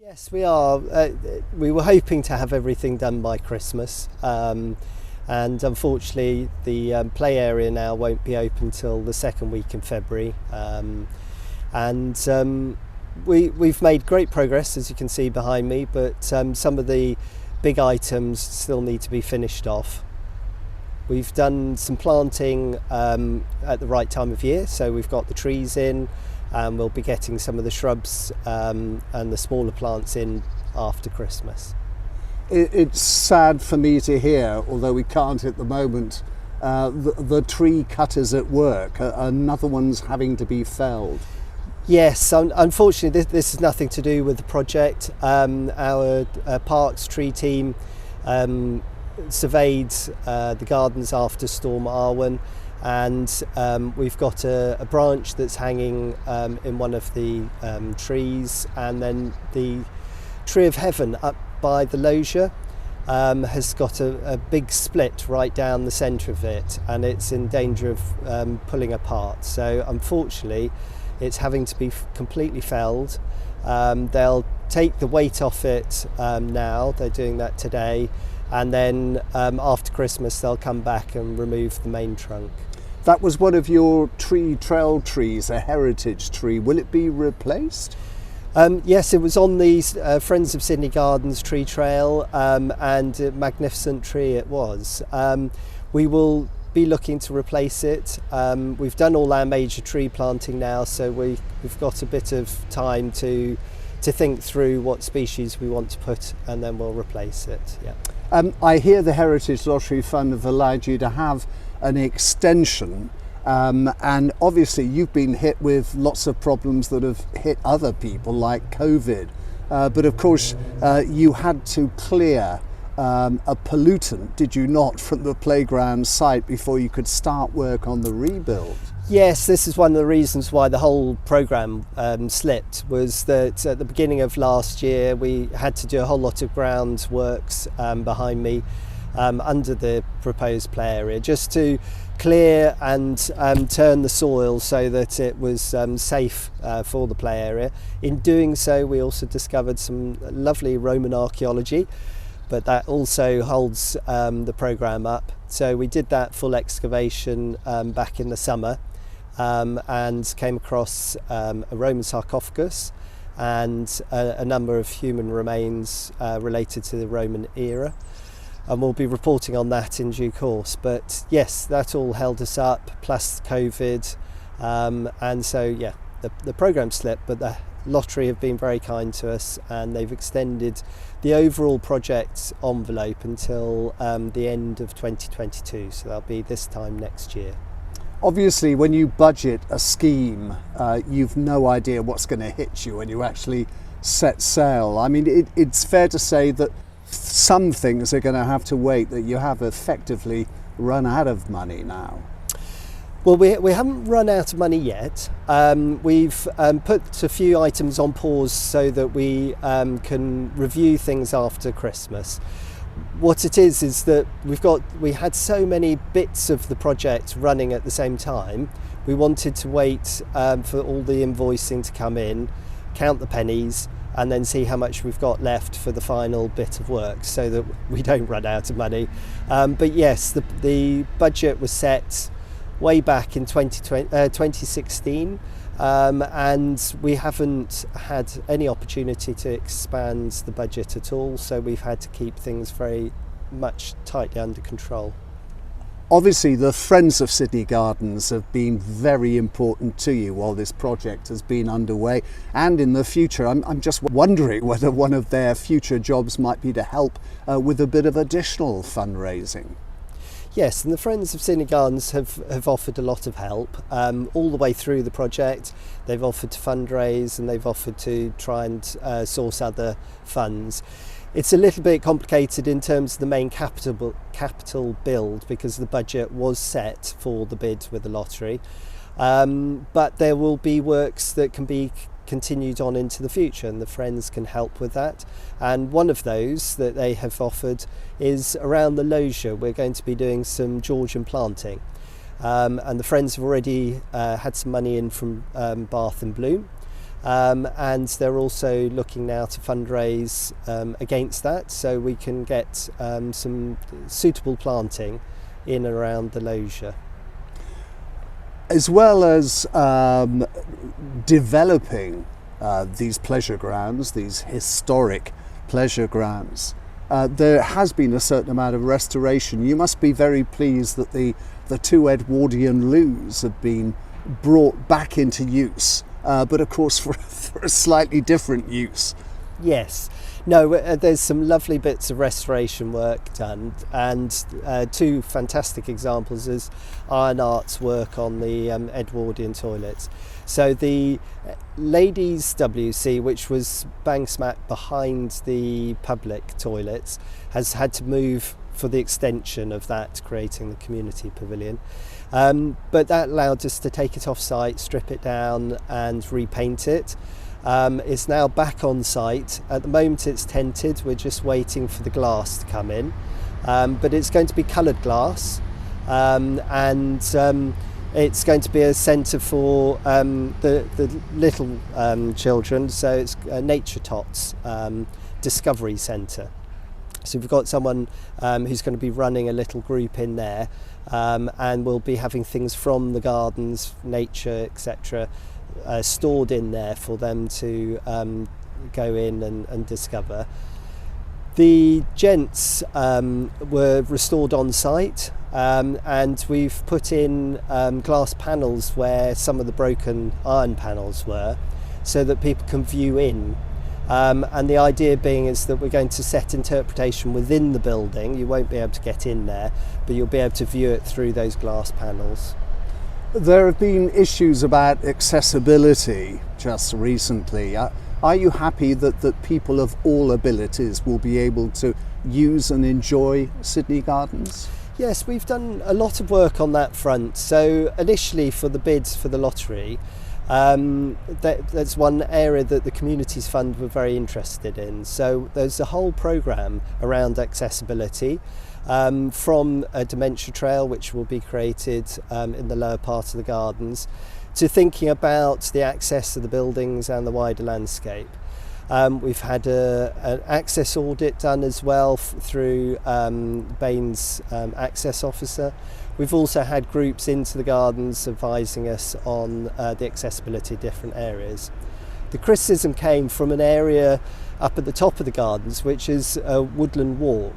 Yes, we are. We were hoping to have everything done by Christmas, and unfortunately the play area now won't be open till the second week in February. We've made great progress, as you can see behind me, but some of the big items still need to be finished off. We've done some planting at the right time of year, so we've got the trees in, and we'll be getting some of the shrubs and the smaller plants in after Christmas. It's sad for me to hear, although we can't at the moment, the tree cutters at work. Another one's having to be felled. Yes, unfortunately this is nothing to do with the project. Our parks tree team surveyed the gardens after Storm Arwen, and we've got a branch that's hanging in one of the trees, and then the tree of heaven up by the loggia has got a big split right down the centre of it, and it's in danger of pulling apart. So unfortunately it's having to be completely felled. They'll take the weight off it now, they're doing that today, and then after Christmas they'll come back and remove the main trunk. That was one of your trail trees, a heritage tree. Will it be replaced? Yes, it was on the Friends of Sydney Gardens tree trail, and a magnificent tree it was. We will be looking to replace it. We've done all our major tree planting now, so we've got a bit of time to think through what species we want to put, and then we'll replace it. Yeah. I hear the Heritage Lottery Fund have allowed you to have an extension, and obviously you've been hit with lots of problems that have hit other people, like COVID, but of course you had to clear a pollutant, did you not, from the playground site before you could start work on the rebuild? Yes, this is one of the reasons why the whole programme slipped, was that at the beginning of last year we had to do a whole lot of groundworks behind me under the proposed play area, just to clear and turn the soil so that it was safe for the play area. In doing so, we also discovered some lovely Roman archaeology, but that also holds the programme up. So we did that full excavation back in the summer, and came across a Roman sarcophagus and a number of human remains related to the Roman era. And we'll be reporting on that in due course. But yes, that all held us up, plus COVID. And so, yeah, the programme slipped, but the lottery have been very kind to us, and they've extended the overall project envelope until the end of 2022. So that'll be this time next year. Obviously, when you budget a scheme, you've no idea what's going to hit you when you actually set sail. I mean, it's fair to say that some things are going to have to wait, that you have effectively run out of money now. Well, we haven't run out of money yet. We've put a few items on pause so that we can review things after Christmas. What it is that we had so many bits of the project running at the same time. We wanted to wait for all the invoicing to come in, count the pennies, and then see how much we've got left for the final bit of work, so that we don't run out of money. But yes, the budget was set way back in 2016, and we haven't had any opportunity to expand the budget at all, so we've had to keep things very much tightly under control. Obviously, the Friends of Sydney Gardens have been very important to you while this project has been underway, and in the future. I'm just wondering whether one of their future jobs might be to help with a bit of additional fundraising. Yes, and the Friends of Sydney Gardens have offered a lot of help all the way through the project. They've offered to fundraise, and they've offered to try and source other funds. It's a little bit complicated in terms of the main capital build, because the budget was set for the bid with the lottery, but there will be works that can be continued on into the future, and the Friends can help with that. And one of those that they have offered is around the loggia. We're going to be doing some Georgian planting, and the Friends have already had some money in from Bath and Bloom, and they're also looking now to fundraise against that, so we can get some suitable planting in and around the loggia. As well as developing these pleasure grounds, these historic pleasure grounds, there has been a certain amount of restoration. You must be very pleased that the two Edwardian loos have been brought back into use, but of course for a slightly different use. Yes. No, there's some lovely bits of restoration work done, and two fantastic examples is Iron Art's work on the Edwardian toilets. So the ladies' WC, which was bang smack behind the public toilets, has had to move for the extension of that, creating the community pavilion. But that allowed us to take it off site, strip it down and repaint it. It's now back on site. At the moment it's tented, we're just waiting for the glass to come in, but it's going to be coloured glass, and it's going to be a centre for the little children, so it's Nature Tots Discovery Centre. So we've got someone who's going to be running a little group in there, and we'll be having things from the gardens, nature, etc., stored in there for them to go in and discover. The gents were restored on site, and we've put in glass panels where some of the broken iron panels were, so that people can view in. And the idea being is that we're going to set interpretation within the building. You won't be able to get in there, but you'll be able to view it through those glass panels. There have been issues about accessibility just recently. Are you happy that people of all abilities will be able to use and enjoy Sydney Gardens? Yes, we've done a lot of work on that front. So initially for the bids for the lottery, that's one area that the Communities Fund were very interested in. So there's a whole programme around accessibility, from a dementia trail which will be created in the lower part of the gardens, to thinking about the access to the buildings and the wider landscape. We've had an access audit done as well through Bain's access officer. We've also had groups into the gardens advising us on the accessibility of different areas. The criticism came from an area up at the top of the gardens, which is a woodland walk,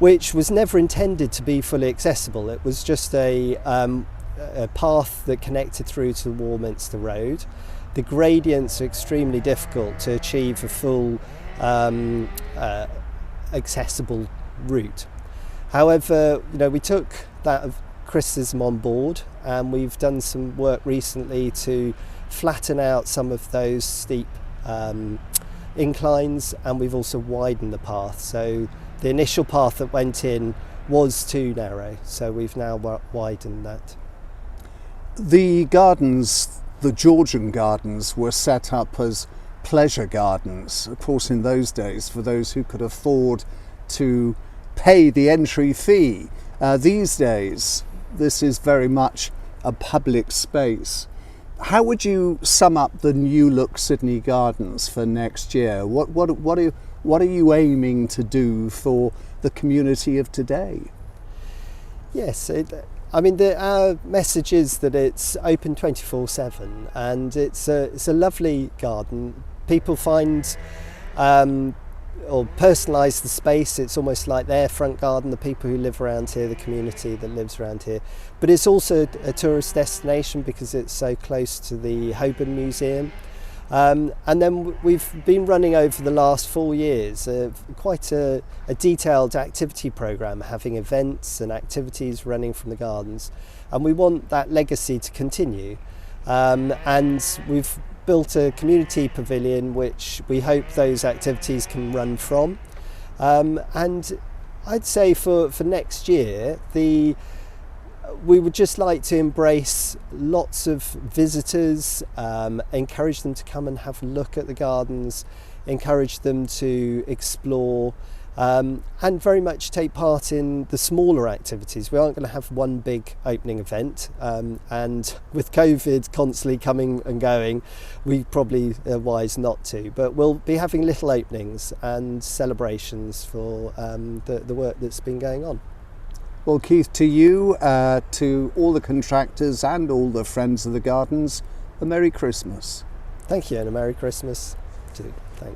which was never intended to be fully accessible. It was just a path that connected through to the Warminster Road. The gradients are extremely difficult to achieve a full accessible route. However, we took that criticism on board, and we've done some work recently to flatten out some of those steep inclines, and we've also widened the path. So the initial path that went in was too narrow, so we've now widened that. The gardens, the Georgian gardens, were set up as pleasure gardens. Of course, in those days, for those who could afford to pay the entry fee. These days, this is very much a public space. How would you sum up the new look Sydney Gardens for next year? What are you aiming to do for the community of today? Yes, our message is that it's open 24/7, and it's a lovely garden. People find or personalise the space. It's almost like their front garden, the people who live around here, the community that lives around here. But it's also a tourist destination because it's so close to the Holborn Museum. And then we've been running over the last 4 years quite a detailed activity programme, having events and activities running from the gardens, and we want that legacy to continue. And we've built a community pavilion which we hope those activities can run from. And I'd say for next year, we would just like to embrace lots of visitors, encourage them to come and have a look at the gardens, encourage them to explore, and very much take part in the smaller activities. We aren't going to have one big opening event, and with COVID constantly coming and going, we probably are wise not to, but we'll be having little openings and celebrations for the work that's been going on. Well, Keith, to you, to all the contractors and all the friends of the gardens, a Merry Christmas. Thank you, and a Merry Christmas too. Thanks.